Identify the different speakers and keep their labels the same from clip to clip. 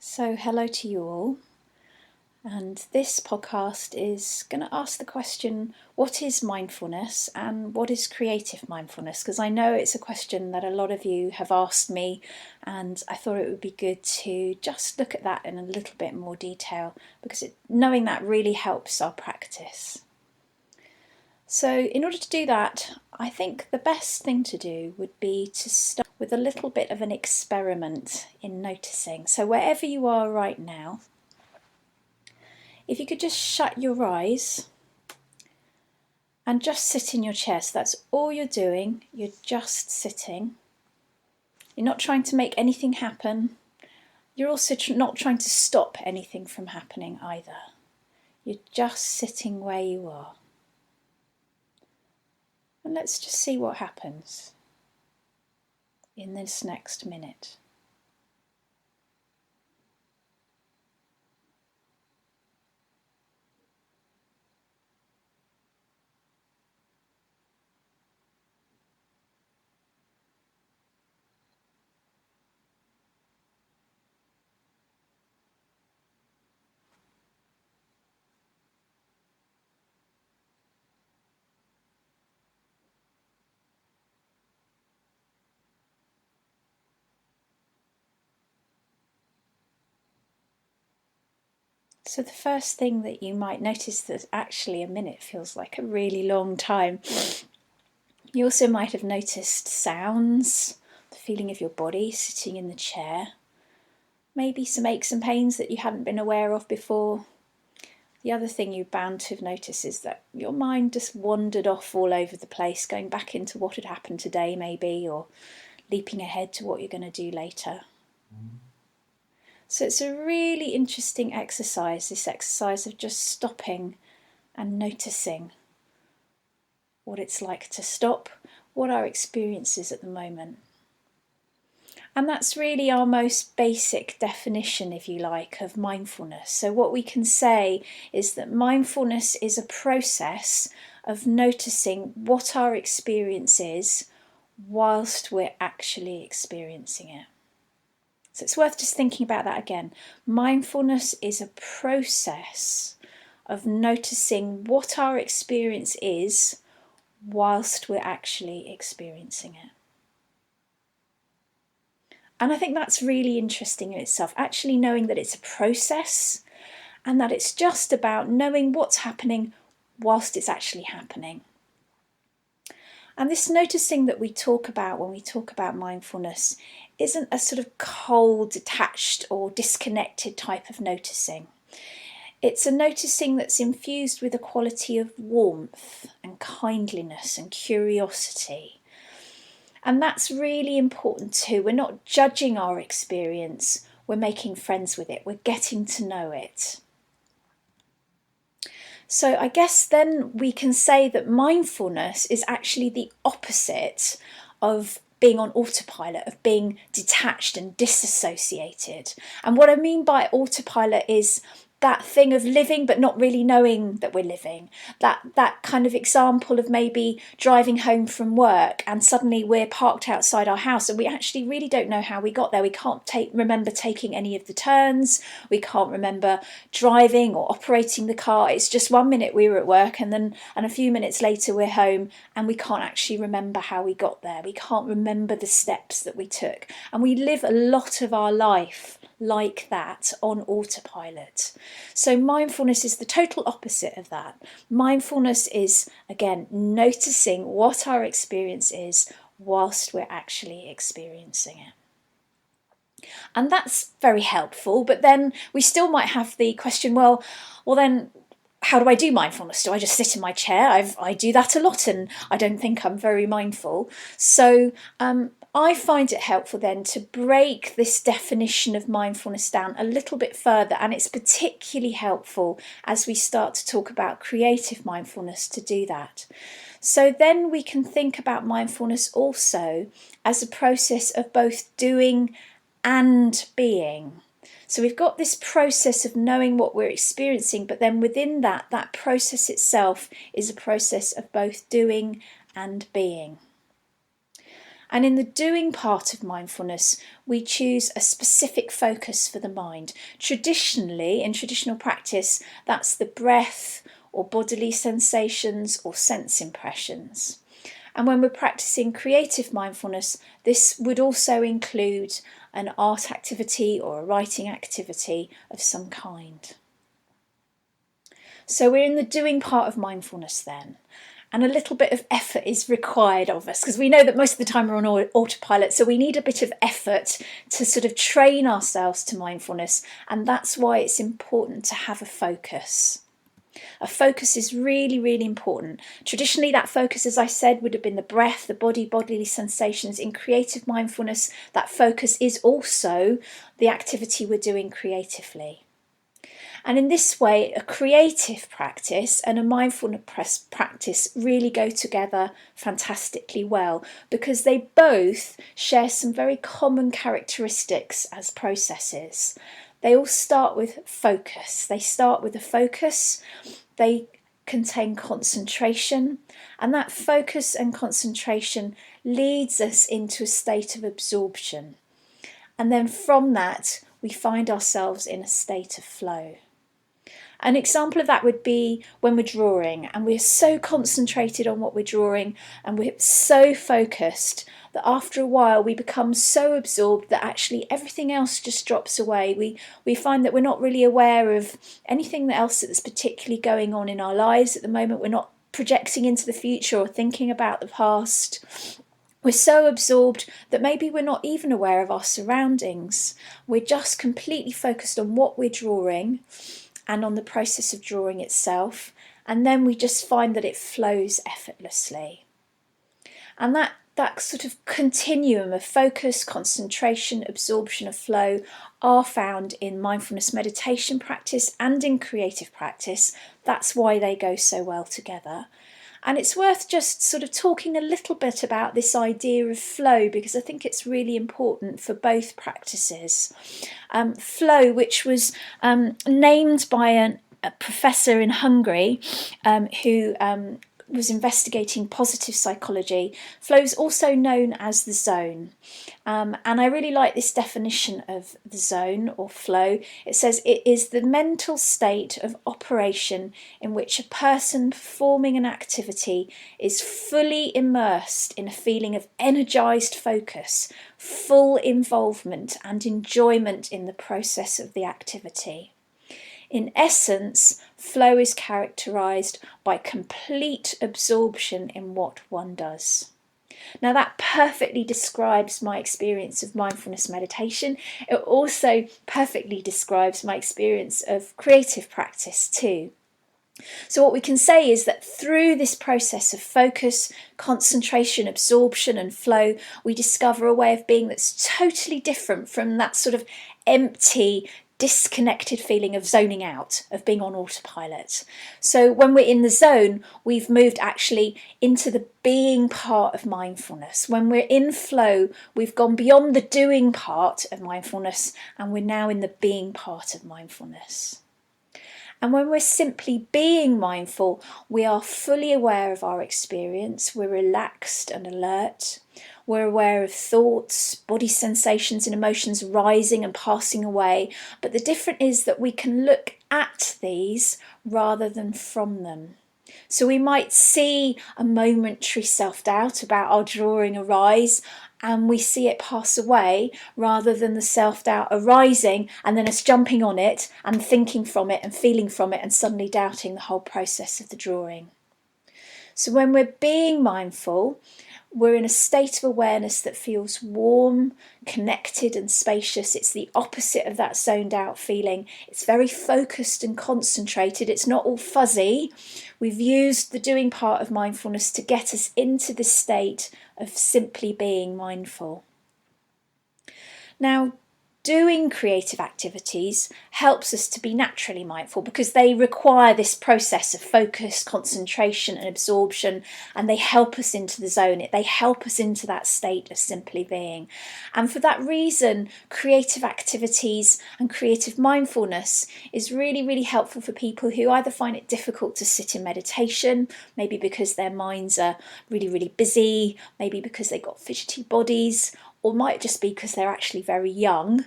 Speaker 1: So, hello to you all, and this podcast is going to ask the question, what is mindfulness and what is creative mindfulness? Because I know it's a question that a lot of you have asked me, and I thought it would be good to just look at that in a little bit more detail, because knowing that really helps our practice. So in order to do that, I think the best thing to do would be to start with a little bit of an experiment in noticing. So wherever you are right now, if you could just shut your eyes and just sit in your chair. So that's all you're doing. You're just sitting. You're not trying to make anything happen. You're also not trying to stop anything from happening either. You're just sitting where you are. And let's just see what happens in this next minute. So the first thing that you might notice, that actually a minute feels like a really long time. You also might have noticed sounds, the feeling of your body sitting in the chair, maybe some aches and pains that you hadn't been aware of before. The other thing you're bound to have noticed is that your mind just wandered off all over the place, going back into what had happened today maybe, or leaping ahead to what you're going to do later. So it's a really interesting exercise, this exercise of just stopping and noticing what it's like to stop, what our experience is at the moment. And that's really our most basic definition, if you like, of mindfulness. So what we can say is that mindfulness is a process of noticing what our experience is whilst we're actually experiencing it. So it's worth just thinking about that again. Mindfulness is a process of noticing what our experience is whilst we're actually experiencing it. And I think that's really interesting in itself, actually knowing that it's a process and that it's just about knowing what's happening whilst it's actually happening. And this noticing that we talk about when we talk about mindfulness isn't a sort of cold, detached or disconnected type of noticing. It's a noticing that's infused with a quality of warmth and kindliness and curiosity. And that's really important too. We're not judging our experience, we're making friends with it, we're getting to know it. So I guess then we can say that mindfulness is actually the opposite of being on autopilot, of being detached and disassociated. And what I mean by autopilot is that thing of living but not really knowing that we're living. That kind of example of maybe driving home from work and suddenly we're parked outside our house and we actually really don't know how we got there. We can't remember taking any of the turns. We can't remember driving or operating the car. It's just 1 minute we were at work and a few minutes later we're home and we can't actually remember how we got there. We can't remember the steps that we took. And we live a lot of our life like that on autopilot. So mindfulness is the total opposite of that. Mindfulness is, again, noticing what our experience is whilst we're actually experiencing it. And that's very helpful, but then we still might have the question, well then how do I do mindfulness? Do I just sit in my chair? I do that a lot and I don't think I'm very mindful. So I find it helpful then to break this definition of mindfulness down a little bit further, and it's particularly helpful as we start to talk about creative mindfulness to do that. So then we can think about mindfulness also as a process of both doing and being. So we've got this process of knowing what we're experiencing, but then within that process itself is a process of both doing and being. And in the doing part of mindfulness, we choose a specific focus for the mind. Traditionally, in traditional practice, that's the breath or bodily sensations or sense impressions. And when we're practicing creative mindfulness, this would also include an art activity or a writing activity of some kind. So we're in the doing part of mindfulness then. And a little bit of effort is required of us, because we know that most of the time we're on autopilot, so we need a bit of effort to sort of train ourselves to mindfulness, and that's why it's important to have a focus. A focus is really, really important. Traditionally, that focus, as I said, would have been the breath, the bodily sensations. In creative mindfulness, that focus is also the activity we're doing creatively. And in this way, a creative practice and a mindfulness practice really go together fantastically well, because they both share some very common characteristics as processes. They all start with focus. They start with a focus. They contain concentration, and that focus and concentration leads us into a state of absorption. And then from that, we find ourselves in a state of flow. An example of that would be when we're drawing and we're so concentrated on what we're drawing and we're so focused that after a while we become so absorbed that actually everything else just drops away. We find that we're not really aware of anything else that's particularly going on in our lives at the moment. We're not projecting into the future or thinking about the past. We're so absorbed that maybe we're not even aware of our surroundings. We're just completely focused on what we're drawing and on the process of drawing itself, and then we just find that it flows effortlessly. And that sort of continuum of focus, concentration, absorption of flow are found in mindfulness meditation practice and in creative practice. That's why they go so well together. And it's worth just sort of talking a little bit about this idea of flow, because I think it's really important for both practices. Flow, which was named by a professor in Hungary who was investigating positive psychology. Flow is also known as the zone. And I really like this definition of the zone or flow. It says it is the mental state of operation in which a person performing an activity is fully immersed in a feeling of energized focus, full involvement and enjoyment in the process of the activity. In essence, flow is characterised by complete absorption in what one does. Now that perfectly describes my experience of mindfulness meditation. It also perfectly describes my experience of creative practice too. So what we can say is that through this process of focus, concentration, absorption and flow, we discover a way of being that's totally different from that sort of empty, disconnected feeling of zoning out, of being on autopilot. So when we're in the zone, we've moved actually into the being part of mindfulness. When we're in flow, we've gone beyond the doing part of mindfulness and we're now in the being part of mindfulness. And when we're simply being mindful, we are fully aware of our experience, we're relaxed and alert, we're aware of thoughts, body sensations and emotions rising and passing away, but the difference is that we can look at these rather than from them. So we might see a momentary self-doubt about our drawing arise and we see it pass away, rather than the self-doubt arising and then us jumping on it and thinking from it and feeling from it and suddenly doubting the whole process of the drawing. So when we're being mindful, we're in a state of awareness that feels warm, connected and spacious. It's the opposite of that zoned out feeling. It's very focused and concentrated. It's not all fuzzy. We've used the doing part of mindfulness to get us into this state of simply being mindful. Now, doing creative activities helps us to be naturally mindful because they require this process of focus, concentration and absorption, and they help us into the zone. They help us into that state of simply being. And for that reason, creative activities and creative mindfulness is really, really helpful for people who either find it difficult to sit in meditation, maybe because their minds are really, really busy, maybe because they've got fidgety bodies, or might just be because they're actually very young.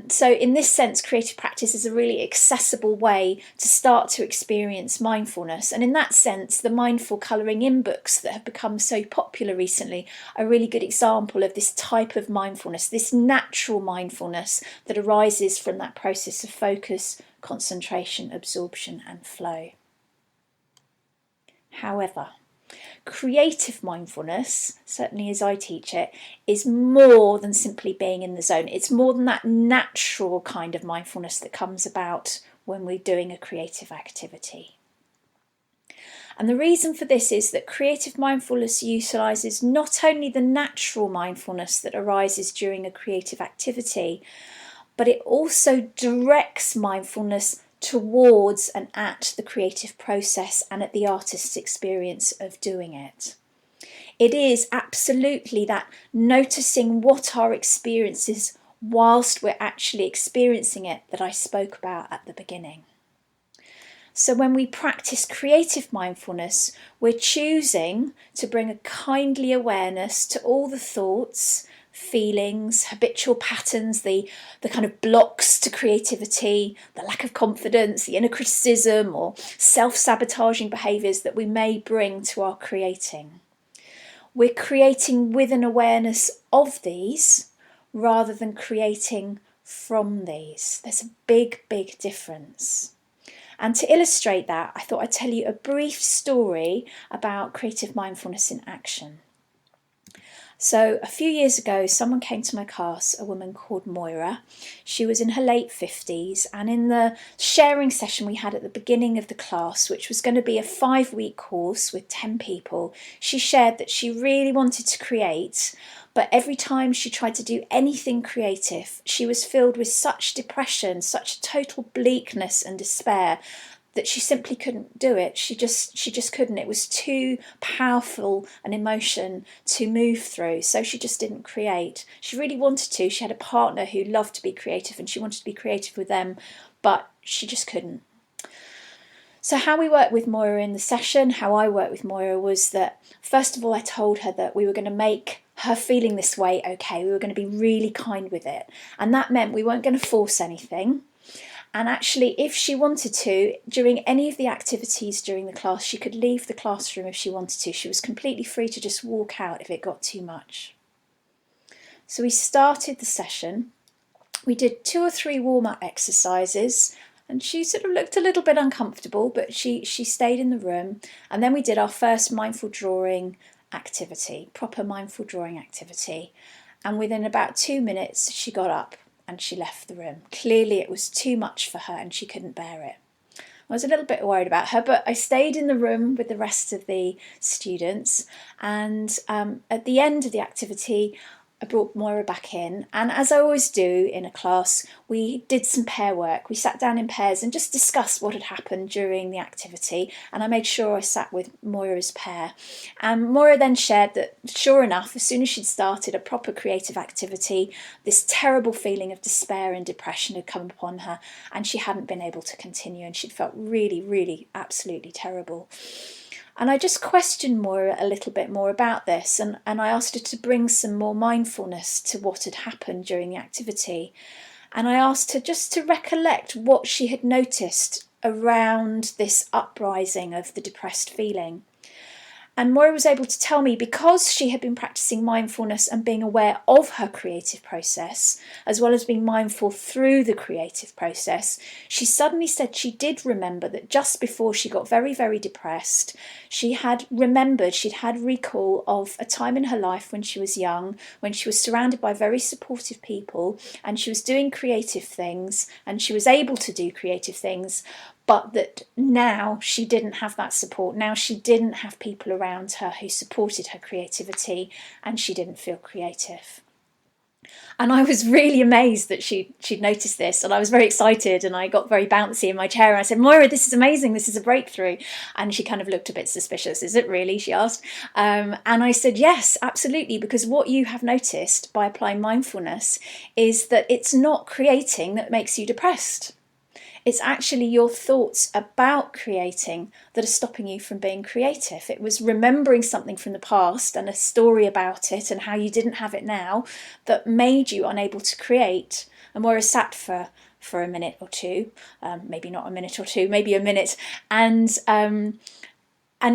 Speaker 1: So in this sense, creative practice is a really accessible way to start to experience mindfulness. And in that sense, the mindful colouring in books that have become so popular recently are a really good example of this type of mindfulness, this natural mindfulness that arises from that process of focus, concentration, absorption and flow. However, creative mindfulness, certainly as I teach it, is more than simply being in the zone. It's more than that natural kind of mindfulness that comes about when we're doing a creative activity. And the reason for this is that creative mindfulness utilises not only the natural mindfulness that arises during a creative activity, but it also directs mindfulness towards and at the creative process and at the artist's experience of doing it. It is absolutely that noticing what our experience is whilst we're actually experiencing it that I spoke about at the beginning. So when we practice creative mindfulness, we're choosing to bring a kindly awareness to all the thoughts, feelings, habitual patterns, the kind of blocks to creativity, the lack of confidence, the inner criticism or self-sabotaging behaviours that we may bring to our creating. We're creating with an awareness of these rather than creating from these. There's a big, big difference. And to illustrate that, I thought I'd tell you a brief story about creative mindfulness in action. So a few years ago, someone came to my class, a woman called Moira. She was in her late 50s, and in the sharing session we had at the beginning of the class, which was going to be a 5-week course with 10 people, she shared that she really wanted to create, but every time she tried to do anything creative, she was filled with such depression, such total bleakness and despair that she simply couldn't do it. She just couldn't. It was too powerful an emotion to move through. So she just didn't create. She really wanted to. She had a partner who loved to be creative and she wanted to be creative with them, but she just couldn't. So how we worked with Moira in the session, how I worked with Moira was that, first of all, I told her that we were going to make her feeling this way okay. We were going to be really kind with it. And that meant we weren't going to force anything. And actually, if she wanted to, during any of the activities during the class, she could leave the classroom if she wanted to. She was completely free to just walk out if it got too much. So we started the session. We did 2 or 3 warm-up exercises, and she sort of looked a little bit uncomfortable, but she stayed in the room. And then we did our first mindful drawing activity, proper mindful drawing activity. And within about 2 minutes, she got up and she left the room. Clearly it was too much for her and she couldn't bear it. I was a little bit worried about her, but I stayed in the room with the rest of the students, and at the end of the activity I brought Moira back in, and as I always do in a class, we did some pair work. We sat down in pairs and just discussed what had happened during the activity, and I made sure I sat with Moira's pair. And Moira then shared that, sure enough, as soon as she'd started a proper creative activity, this terrible feeling of despair and depression had come upon her, and she hadn't been able to continue, and she'd felt really, really, absolutely terrible. And I just questioned Moira a little bit more about this, and I asked her to bring some more mindfulness to what had happened during the activity. And I asked her just to recollect what she had noticed around this uprising of the depressed feeling. And Moira was able to tell me, because she had been practicing mindfulness and being aware of her creative process, as well as being mindful through the creative process, she suddenly said she did remember that just before she got very, very depressed, she'd had recall of a time in her life when she was young, when she was surrounded by very supportive people and she was doing creative things and she was able to do creative things, but that now she didn't have that support. Now she didn't have people around her who supported her creativity and she didn't feel creative. And I was really amazed that she'd noticed this, and I was very excited, and I got very bouncy in my chair, and I said, Moira, this is amazing, this is a breakthrough. And she kind of looked a bit suspicious. Is it really? She asked. And I said, yes, absolutely, because what you have noticed by applying mindfulness is that it's not creating that makes you depressed. It's actually your thoughts about creating that are stopping you from being creative. It was remembering something from the past and a story about it and how you didn't have it now that made you unable to create. And whereas sat for a minute or two, maybe not a minute or two, maybe a minute, and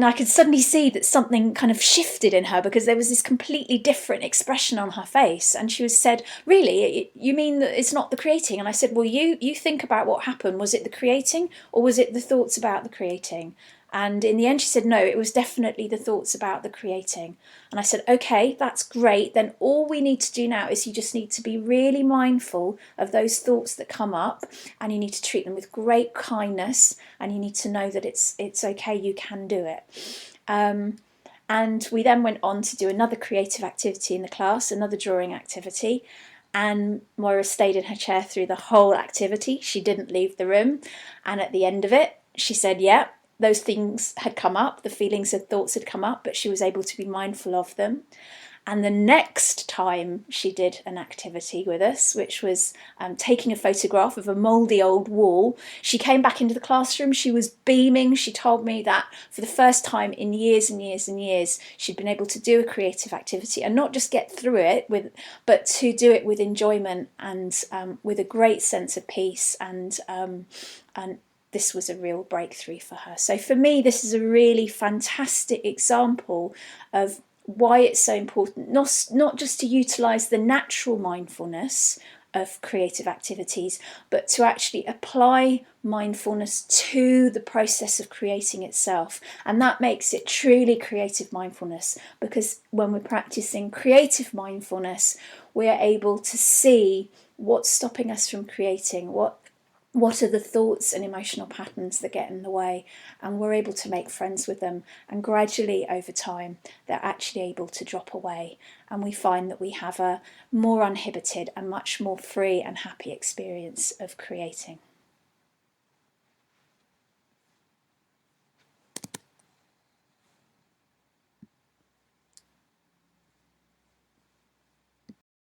Speaker 1: I could suddenly see that something kind of shifted in her, because there was this completely different expression on her face. And she was said, really, you mean that it's not the creating? And I said, well, you think about what happened. Was it the creating, or was it the thoughts about the creating? And in the end, she said, no, it was definitely the thoughts about the creating. And I said, okay, that's great. Then all we need to do now is you just need to be really mindful of those thoughts that come up, and you need to treat them with great kindness, and you need to know that it's okay, you can do it. And we then went on to do another creative activity in the class, another drawing activity. And Moira stayed in her chair through the whole activity. She didn't leave the room. And at the end of it, she said, yeah, those things had come up, the feelings and thoughts had come up, but she was able to be mindful of them. And the next time she did an activity with us, which was taking a photograph of a mouldy old wall, she came back into the classroom. She was beaming. She told me that for the first time in years and years and years, she'd been able to do a creative activity and not just get through it, but to do it with enjoyment and with a great sense of peace. And this was a real breakthrough for her. So for me, this is a really fantastic example of why it's so important, not just to utilize the natural mindfulness of creative activities, but to actually apply mindfulness to the process of creating itself. And that makes it truly creative mindfulness, because when we're practicing creative mindfulness, we're able to see what's stopping us from creating, what are the thoughts and emotional patterns that get in the way, and we're able to make friends with them, and gradually over time they're actually able to drop away, and we find that we have a more uninhibited and much more free and happy experience of creating.